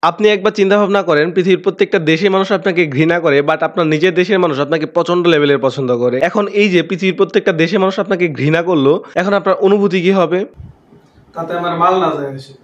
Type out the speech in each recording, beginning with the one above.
আপনি একবার চিন্তা ভাবনা করেন পৃথিবীর প্রত্যেকটা দেশের মানুষ আপনাকে ঘৃণা করে, বাট আপনার নিজের দেশের মানুষ আপনাকে প্রচন্ড লেভেলের পছন্দ করে। এখন এই যে পৃথিবীর প্রত্যেকটা দেশের মানুষ আপনাকে ঘৃণা করলো, এখন আপনার অনুভূতি কি হবে? তাতে আমার মাল না যায় বেশি।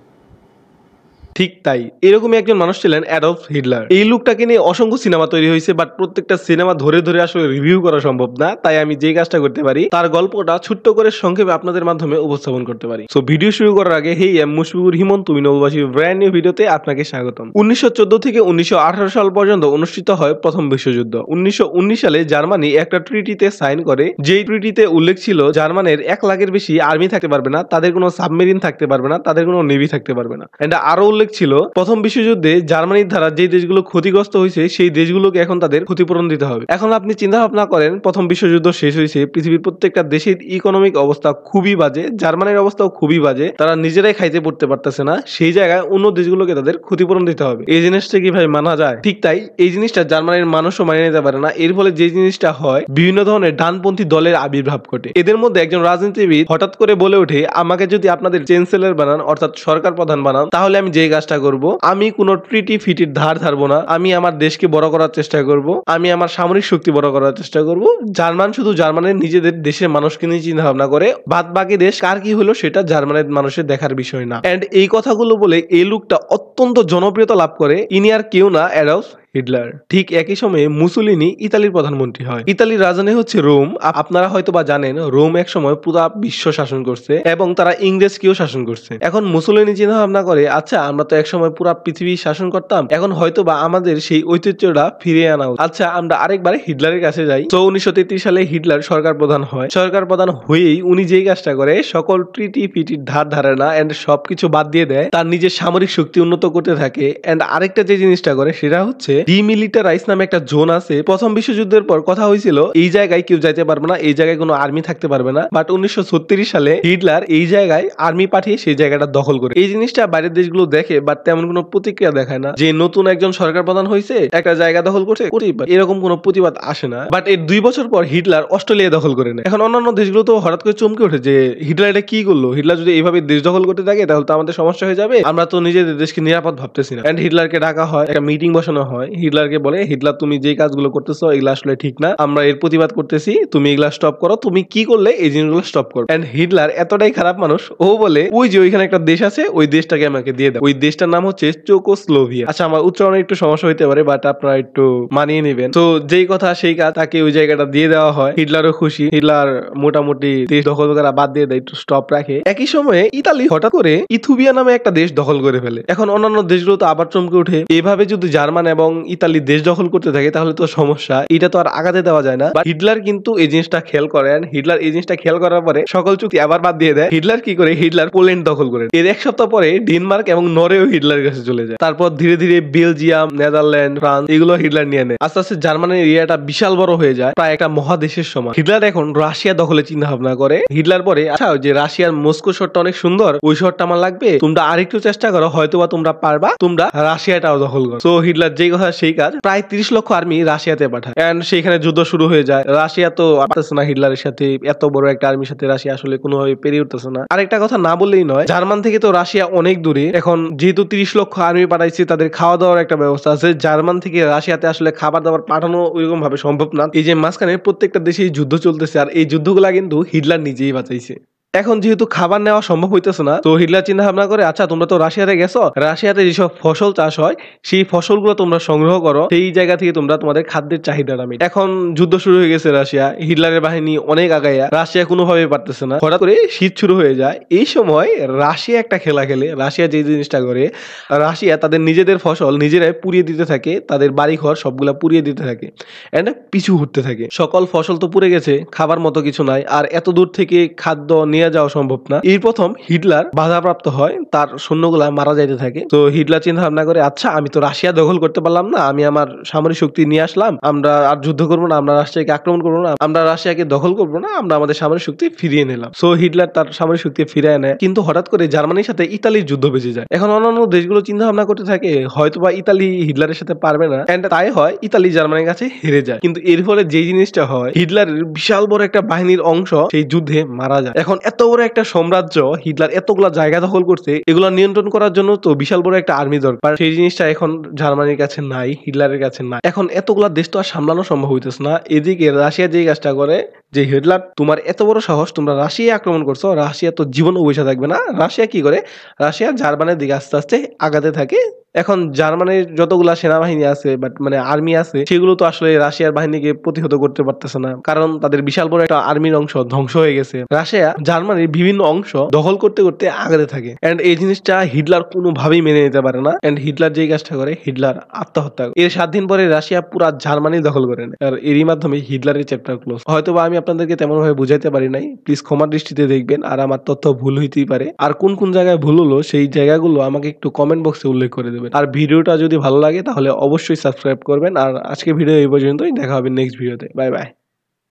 ঠিক তাই, এরকমই একজন মানুষ ছিলেন অ্যাডলফ হিটলার। এই লোকটাকে নিয়ে অসংখ্য সিনেমা তৈরি হয়েছে, বাট প্রত্যেকটা সিনেমা ধরে ধরে আসলে রিভিউ করা সম্ভব না। তাই আমি যে কাজটা করতে পারি, তার গল্পটা ছোট্ট করে সংক্ষেপে আপনাদের মাধ্যমে উপস্থাপন করতে পারি। সো ভিডিও শুরু করার আগে, হেই এম মুশফিকুর হিমন, তুমি নববাসী ব্র্যান্ড নিউ ভিডিওতে আপনাকে স্বাগতম। 1914 থেকে 1918 সাল পর্যন্ত অনুষ্ঠিত হয় প্রথম বিশ্বযুদ্ধ। 1919 সালে জার্মানি একটা ট্রিটিতে সাইন করে, যেই ট্রিটিতে উল্লেখ ছিল জার্মানের 1 লাখের বেশি আর্মি থাকতে পারবে না, তাদের কোনো সাবমেরিন থাকতে পারবে না, তাদের কোনো নেভি থাকতে পারবে না। এন্ড আরো উল্লেখ ছিল প্রথম বিশ্বযুদ্ধে জার্মানির দ্বারা যে দেশগুলো ক্ষতিগ্রস্ত হয়েছে সেই দেশগুলোকে এখন তাদের ক্ষতিপূরণ দিতে হবে। এখন আপনি চিন্তা ভাবনা করেন, প্রথম বিশ্বযুদ্ধ শেষ হয়েছে, পৃথিবীর প্রত্যেকটা দেশের ইকোনমিক অবস্থা খুবই বাজে, জার্মানির অবস্থাও খুবই বাজে, তারা নিজেরাই খাইতে পড়তে পারতেছে না, সেই জায়গায় অন্য দেশগুলোকে তাদের ক্ষতিপূরণ দিতে হবে। এই জিনিসটা কি ভাই মানা যায়? ঠিক তাই, এই জিনিসটা জার্মানির মানুষও মানিয়ে নিতে পারে না। এর ফলে যে জিনিসটা হয়, বিভিন্ন ধরনের ডানপন্থী দলের আবির্ভাব ঘটে। এদের মধ্যে একজন রাজনীতিবিদ হঠাৎ করে বলে ওঠে, আমাকে যদি আপনাদের চ্যান্সেলর বানান, অর্থাৎ সরকার প্রধান বানান, তাহলে আমি যে কাজটা করব, আমি কোনো ট্রিটি ফিটির ধার ধারবো না, আমি আমার দেশকে বড় করার চেষ্টা করব, আমি আমার সামরিক শক্তি বড় করার চেষ্টা করব। জার্মান শুধু জার্মানের নিজেদের দেশের মানুষকে নিয়ে চিন্তা ভাবনা করে, বাদ বাকি দেশ কার কি হলো সেটা জার্মানের মানুষের দেখার বিষয় না। এন্ড এই কথাগুলো বলে এই লোকটা অত্যন্ত জনপ্রিয়তা লাভ করে। ইনি আর কেউ না, অ্যাডলফ হিটলার। ঠিক একই সময়ে মুসোলিনি ইতালির প্রধানমন্ত্রী হয়। ইতালির রাজধানী হচ্ছে রোম। আপনারা হয়তো বা জানেন, রোম এক সময় পুরো বিশ্ব শাসন করছে এবং তারা ইংরেজকেও শাসন করছে। এখন মুসোলিনি চিন্তা ভাবনা করে, আচ্ছা আমরা তো একসময় পুরো পৃথিবী শাসন করতাম, এখন হয়তো বা আমাদের সেই ঐতিহ্যটা ফিরিয়ে আনা উচিত। আচ্ছা আমরা আরেকবার হিটলারের কাছে যাই। তো 1933 সালে হিটলার সরকার প্রধান হয়। সরকার প্রধান হয়েই উনি যেই কাজটা করে, সকল ট্রিটি ফিটির ধার ধারে না, এন্ড সবকিছু বাদ দিয়ে দেয়, তার নিজের সামরিক শক্তি উন্নত করতে থাকে। এন্ড আরেকটা যে জিনিসটা করে সেটা হচ্ছে ডিমিলিটারাইজ নামে একটা জোন আছে। প্রথম বিশ্বযুদ্ধের পর কথা হয়েছিল এই জায়গায় কেউ যাইতে পারবে না, এই জায়গায় কোনো আর্মি থাকতে পারবে না, বাট 1936 সালে হিটলার এই জায়গায় আর্মি পাঠিয়ে সেই জায়গাটা দখল করে। এই জিনিসটা বাইরের দেশগুলো দেখে, বাট তেমন কোনো প্রতিক্রিয়া দেখায় না। যে নতুন একজন সরকার প্রধান হয়েছে, একটা জায়গা দখল করছে, এরকম কোনো প্রতিবাদ আসে না। বাট এর 2 বছর পর হিটলার অস্ট্রেলিয়া দখল করে নেয়। এখন অন্যান্য দেশগুলো তো হঠাৎ করে চমকে ওঠে যে হিটলার এটা কি করলো, হিটলার যদি এইভাবে দেশ দখল করতে থাকে তাহলে তো আমাদের সমস্যা হয়ে যাবে, আমরা তো নিজেদের দেশকে নিরাপদ ভাবতেছি না। এন্ড হিটলারকে ডাকা হয়, একটা মিটিং বসানো হয়। হিটলারকে বলে, হিটলার তুমি যে কাজগুলো করতেছো এগুলো আসলে ঠিক না, আমরা এর প্রতিবাদ করতেছি, তুমি এগুলা স্টপ করো, তুমি কি করলে এই জিনিসগুলো স্টপ করো। এন্ড হিটলার এতটাই খারাপ মানুষ, ও বলে ওই যে ওইখানে একটা দেশ আছে, ওই দেশটাকে আমাকে দিয়ে দাও। ওই দেশটার নাম হচ্ছে চেকোস্লোভাকিয়া। আচ্ছা আমার উচ্চারণে একটু সমস্যা হইতে পারে, বাট আপনারা একটু মানিয়ে নেবেন। তো যেই কথা সেই কাজ, তাকে ওই জায়গাটা দিয়ে দেওয়া হয়। হিটলারও খুশি। হিটলার মোটামুটি দেশ দখল করা বাদ দিয়ে দেয়, একটু স্টপ রাখে। একই সময়ে ইতালি হঠাৎ করে ইথিওপিয়া নামে একটা দেশ দখল করে ফেলে। এখন অন্যান্য দেশগুলো তো আবার চমকে ওঠে, এভাবে যদি জার্মান এবং ইতালি দেশ দখল করতে থাকে তাহলে তো সমস্যা, এটা তো আর আগাতে দেওয়া যায় না। বাট হিটলার কিন্তু এই জিনিসটা খেয়াল করেন। হিটলার এই জিনিসটা খেয়াল করার পরে সকল চুক্তি আবার বাদ দিয়ে দেয়। হিটলার কি করে, হিটলার পোল্যান্ড দখল করে। এর 1 সপ্তাহ পরে ডেনমার্ক এবং নরওয়েও হিটলারের কাছে চলে যায়। তারপর ধীরে ধীরে বেলজিয়াম, নেদারল্যান্ড, ফ্রান্স এগুলো হিটলার নিয়ে নেয়। আস্তে আস্তে জার্মানির এরিয়াটা বিশাল বড় হয়ে যায়, প্রায় একটা মহাদেশের সমান। হিটলার এখন রাশিয়া দখলে চিন্তা ভাবনা করে। হিটলার পরে, আচ্ছা যে রাশিয়ার মস্কো শহরটা অনেক সুন্দর, ওই শহরটা আমার লাগবে, তোমরা আরেকটু চেষ্টা করো, হয়তোবা তোমরা পারবা, তোমরা রাশিয়াটাও দখল করো। তো হিটলার যেই কথা সেই কাজ, প্রায় 30 লক্ষ আর্মি রাশিয়াতে পাঠায়। এন্ড সেখানে যুদ্ধ শুরু হয়ে যায়। রাশিয়া তো পারতেছে না হিটলারের সাথে, এত বড় একটা আর্মির সাথে রাশিয়া আসলে কোনোভাবে পেরিয়ে উঠতেছে না। আরেকটা কথা না বললেই নয়, জার্মান থেকে তো রাশিয়া অনেক দূরে। এখন যেহেতু 30 লক্ষ আর্মি পাঠাইছে, তাদের খাওয়া দাওয়ার একটা ব্যবস্থা আছে। জার্মান থেকে রাশিয়াতে আসলে খাবার দাবার পাঠানো ওইরকম ভাবে সম্ভব না। এই যে মাঝখানে প্রত্যেকটা দেশেই যুদ্ধ চলতেছে, আর এই যুদ্ধগুলা কিন্তু হিটলার নিজেই বাঁচাইছে। এখন যেহেতু খাবার নেওয়া সম্ভব হইতেছে না, তো হিটলার চিন্তা ভাবনা করে, আচ্ছা তোমরা তো রাশিয়াতে গেছো, রাশিয়াতে যেসব ফসল চাষ হয় সেই ফসলগুলো তোমরা সংগ্রহ করো, সেই জায়গা থেকে তোমরা তোমাদের খাদ্যের চাহিদাটা মেটাও। এখন যুদ্ধ শুরু হয়ে গেছে রাশিয়া, হিটলারের বাহিনী অনেক আগাইয়া, রাশিয়া কোনোভাবে পারতেছে না। হঠাৎ করে শীত শুরু হয়ে যায়। এই সময় রাশিয়া একটা খেলা খেলে। রাশিয়া যে জিনিসটা করে, রাশিয়া তাদের নিজেদের ফসল নিজেরাই পুড়িয়ে দিতে থাকে, তাদের বাড়ি ঘর সবগুলা পুড়িয়ে দিতে থাকে, এন্ড পিছু উঠতে থাকে। সকল ফসল তো পুড়ে গেছে, খাবার মতো কিছু নাই, আর এত দূর থেকে খাদ্য নিয়ে যাওয়া সম্ভব না। এই প্রথম হিটলার বাধাপ্রাপ্ত হয়, তার সৈন্যগুলা মারা যাইতে থাকে। তো হিটলার চিন্তা ভাবনা করে, আচ্ছা আমি তো রাশিয়া দখল করতে পারলাম না, আমি আমার সামরিক শক্তি নিয়ে আসলাম, আমরা আর যুদ্ধ করবো না, আমরা রাশিয়াকে আক্রমণ করবো না, আমরা রাশিয়াকে দখল করবো না, আমরা আমাদের সামরিক শক্তি ফিরিয়ে নিলাম। সো হিটলার তার সামরিক শক্তি ফিরিয়ে নেয়। কিন্তু হঠাৎ করে জার্মানির সাথে ইতালির যুদ্ধ বেজে যায়। এখন অন্যান্য দেশগুলো চিন্তা ভাবনা করতে থাকে, হয়তোবা ইতালি হিটলারের সাথে পারবে না, এন্ড তাই হয় ইতালি জার্মানির কাছে হেরে যায়। কিন্তু এর ফলে যে জিনিসটা হয়, হিটলারের বিশাল বড় একটা বাহিনীর অংশ সেই যুদ্ধে মারা যায়। এখন এত বড় একটা সাম্রাজ্য হিটলার এতগুলা জায়গা দখল করছে, এগুলা নিয়ন্ত্রণ করার জন্য তো বিশাল বড় একটা আর্মি দরকার। সেই জিনিসটা এখন জার্মানির কাছে নাই, হিটলারের কাছে নাই। এখন এতগুলা দেশ তো আর সামলানো সম্ভব হইতেছে না। এদিকে রাশিয়া যে কাজটা করে যে হিটলার তোমার এত বড় সাহস, তোমরা রাশিয়া আক্রমণ করছো, রাশিয়া তো জীবনও বসে থাকবে না। রাশিয়া কি করে, রাশিয়া জার্মানির দিকে আস্তে আস্তে আগাতে থাকে। এখন জার্মানির যতগুলা সেনাবাহিনী আছে বাট মানে আর্মি আছে, সেগুলো তো আসলে রাশিয়ার বাহিনীকে প্রতিহত করতে পারতেছে না, কারণ তাদের বিশাল বড় একটা আর্মির অংশ ধ্বংস হয়ে গেছে। রাশিয়া জার্মানির বিভিন্ন অংশ দখল করতে করতে আগাতে থাকে। এন্ড এই জিনিসটা হিটলার কোনোভাবেই মেনে নিতে পারে না। এন্ড হিটলার যে কাজটা করে, হিটলার আত্মহত্যা করে। এর 7 দিন পরে রাশিয়া পুরা জার্মানি দখল করে নেয়। আর এরই মাধ্যমে হিটলারের চ্যাপ্টার ক্লোজ। হয়তোবা আমি আপনাদেরকে তেমন ভাবে বুঝাইতে পারি নাই, প্লিজ ক্ষমার দৃষ্টিতে দেখবেন। আর আমার তথ্য ভুল হইতেই পারে, আর কোন কোন জায়গায় ভুল হলো সেই জায়গাগুলো আমাকে একটু কমেন্ট বক্সে উল্লেখ করে দেবেন। আর ভিডিওটা যদি ভালো লাগে তাহলে অবশ্যই সাবস্ক্রাইব করবেন। আর আজকে ভিডিও এই পর্যন্তই, দেখা হবে নেক্সট ভিডিওতে। Bye bye.